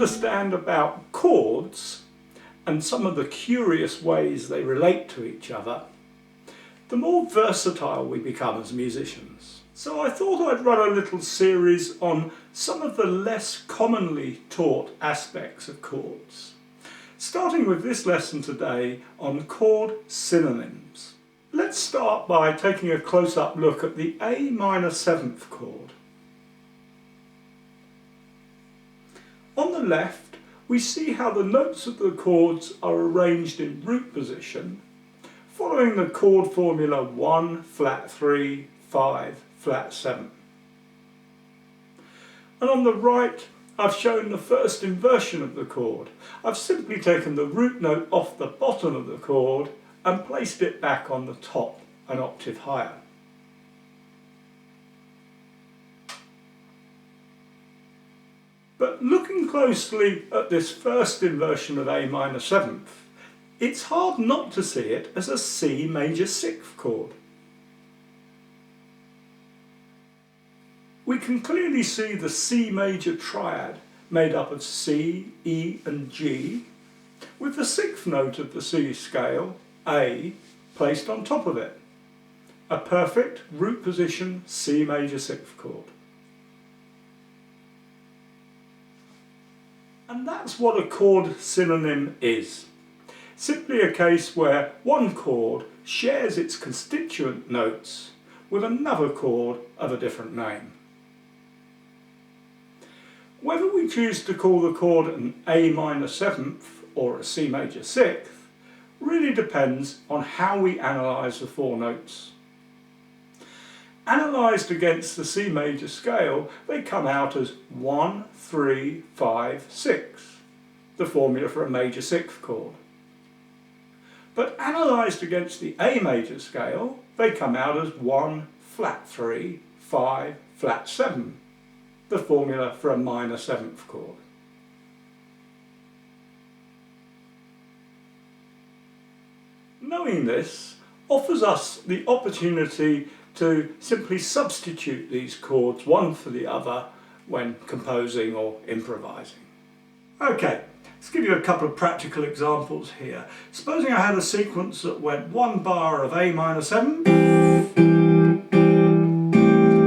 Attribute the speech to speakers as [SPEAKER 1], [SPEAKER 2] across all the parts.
[SPEAKER 1] understand about chords and some of the curious ways they relate to each other, the more versatile we become as musicians. So I thought I'd run a little series on some of the less commonly taught aspects of chords, starting with this lesson today on chord synonyms. Let's start by taking a close-up look at the A minor 7th chord. On the left, we see how the notes of the chords are arranged in root position, following the chord formula 1, flat 3, 5, flat 7. And on the right, I've shown the first inversion of the chord. I've simply taken the root note off the bottom of the chord and placed it back on the top, an octave higher. But looking closely at this first inversion of A minor 7th, it's hard not to see it as a C major 6th chord. We can clearly see the C major triad made up of C, E and G, with the 6th note of the C scale, A, placed on top of it. A perfect root position C major 6th chord. And that's what a chord synonym is. Simply a case where one chord shares its constituent notes with another chord of a different name. Whether we choose to call the chord an A minor 7th or a C major 6th really depends on how we analyse the four notes. Analysed against the C major scale, they come out as 1, 3, 5, 6, the formula for a major 6th chord. But analysed against the A major scale, they come out as 1, flat 3, 5, flat 7, the formula for a minor 7th chord. Knowing this offers us the opportunity to simply substitute these chords one for the other when composing or improvising. Okay, let's give you a couple of practical examples here. Supposing I had a sequence that went one bar of A minor 7,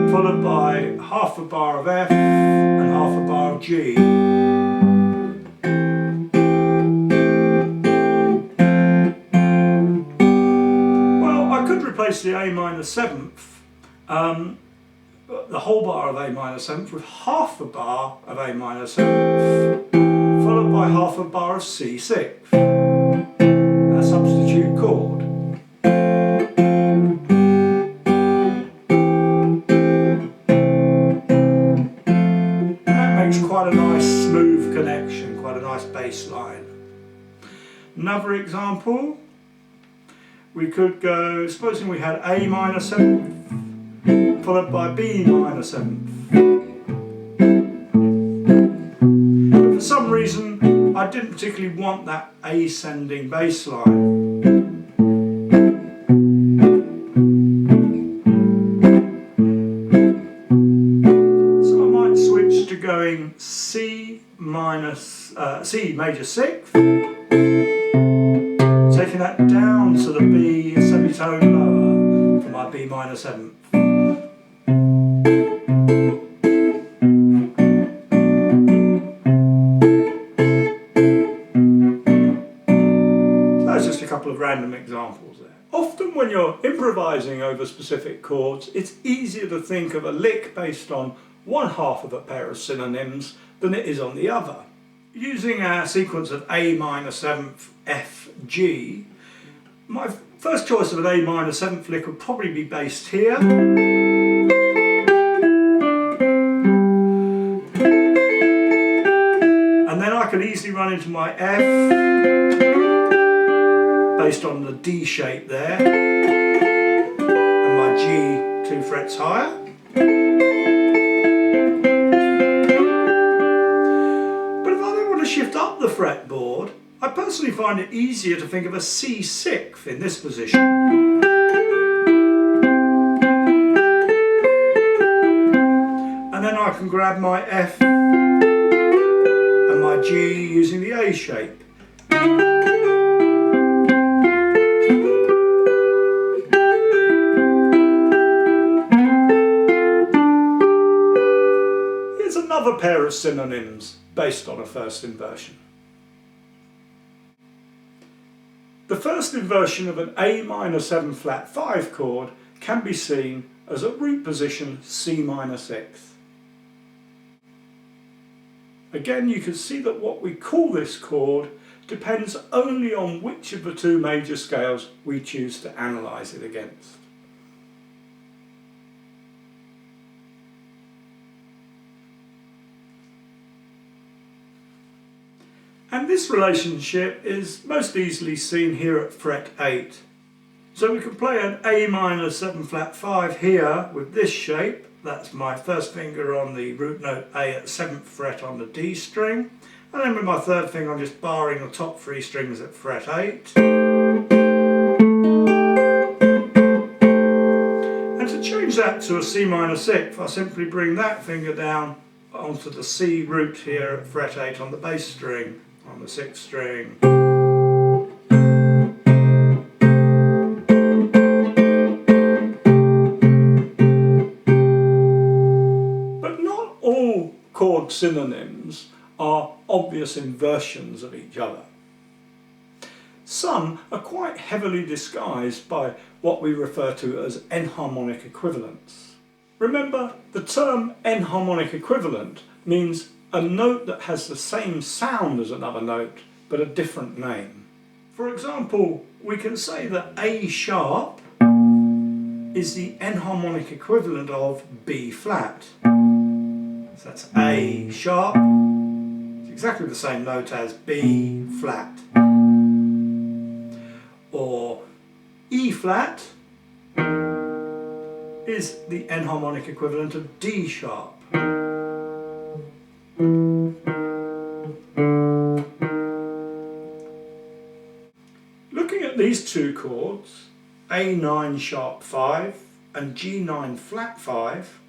[SPEAKER 1] followed by half a bar of F and half a bar of G. Well, I could replace the A minor 7th, the whole bar of A minor 7th with half a bar of A minor 7th, followed by half a bar of C 6th, a substitute chord. And that makes quite a nice smooth connection, quite a nice bass line. Another example, we could go, supposing we had A minor 7th, followed by B minor 7th. But for some reason, I didn't particularly want that ascending bass line. So I might switch to going C major 6th, taking that down to the B, a semitone lower for my B minor 7th. That's just a couple of random examples there. Often when you're improvising over specific chords, it's easier to think of a lick based on one half of a pair of synonyms than it is on the other. Using our sequence of A minor 7th, F, G, my first choice of an A minor 7th lick would probably be based here. And then I could easily run into my F, based on the D shape there, and my G 2 frets higher. But if I then want to shift up the fretboard, I personally find it easier to think of a C 6th in this position. And then I can grab my F and my G using the A shape. Here's another pair of synonyms based on a first inversion. The first inversion of an A minor 7 flat 5 chord can be seen as a root position C minor 6th. Again, you can see that what we call this chord depends only on which of the two major scales we choose to analyse it against. And this relationship is most easily seen here at fret 8. So we can play an A minor 7 flat 5 here with this shape. That's my first finger on the root note A at 7th fret on the D string. And then with my third finger I'm just barring the top 3 strings at fret 8. And to change that to a C minor 6th, I simply bring that finger down onto the C root here at fret 8 on the bass string, on the 6th string. Chord synonyms are obvious inversions of each other. Some are quite heavily disguised by what we refer to as enharmonic equivalents. Remember, the term enharmonic equivalent means a note that has the same sound as another note but a different name. For example, we can say that A sharp is the enharmonic equivalent of B flat. So that's A sharp, it's exactly the same note as B flat. Or E flat is the enharmonic equivalent of D sharp. Looking at these two chords, A9 sharp 5 and G9 flat 5,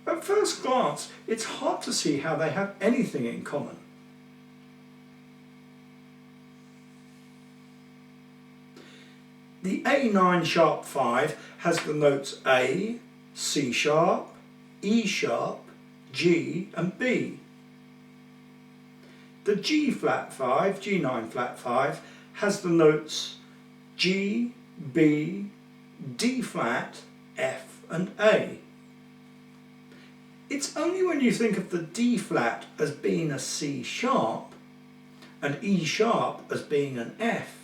[SPEAKER 1] at first glance, it's hard to see how they have anything in common. The A9 sharp 5 has the notes A, C sharp, E sharp, G and B. The G flat 5, G9 flat 5, has the notes G, B, D flat, F and A. It's only when you think of the D flat as being a C sharp and E sharp as being an F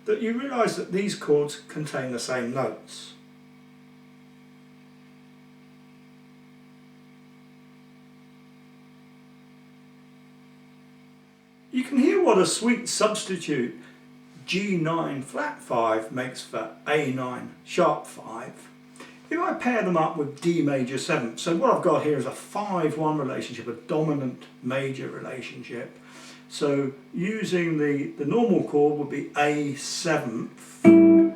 [SPEAKER 1] that you realise that these chords contain the same notes. You can hear what a sweet substitute G9 flat 5 makes for A9 sharp 5 if I pair them up with D major 7th. So what I've got here is a 5-1 relationship, a dominant major relationship. So using the normal chord would be A 7th, going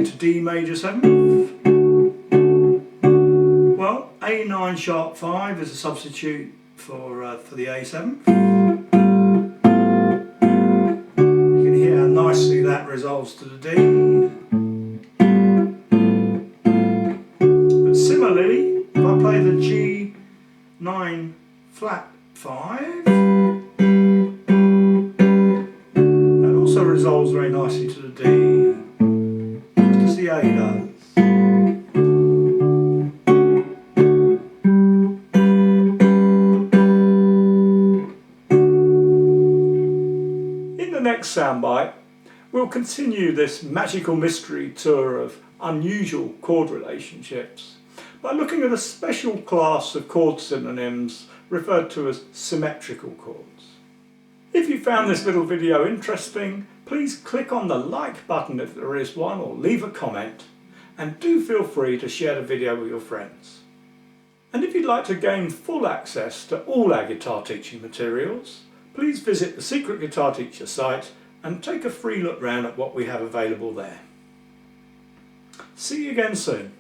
[SPEAKER 1] to D major 7th. Well, A9 sharp 5 is a substitute for the A 7th. You can hear how nicely that resolves to the D. Similarly, if I play the G9 flat 5, that also resolves very nicely to the D, just as the A does. In the next soundbite, we'll continue this magical mystery tour of unusual chord relationships by looking at a special class of chord synonyms referred to as symmetrical chords. If you found this little video interesting, please click on the like button if there is one, or leave a comment, and do feel free to share the video with your friends. And if you'd like to gain full access to all our guitar teaching materials, please visit the Secret Guitar Teacher site and take a free look round at what we have available there. See you again soon.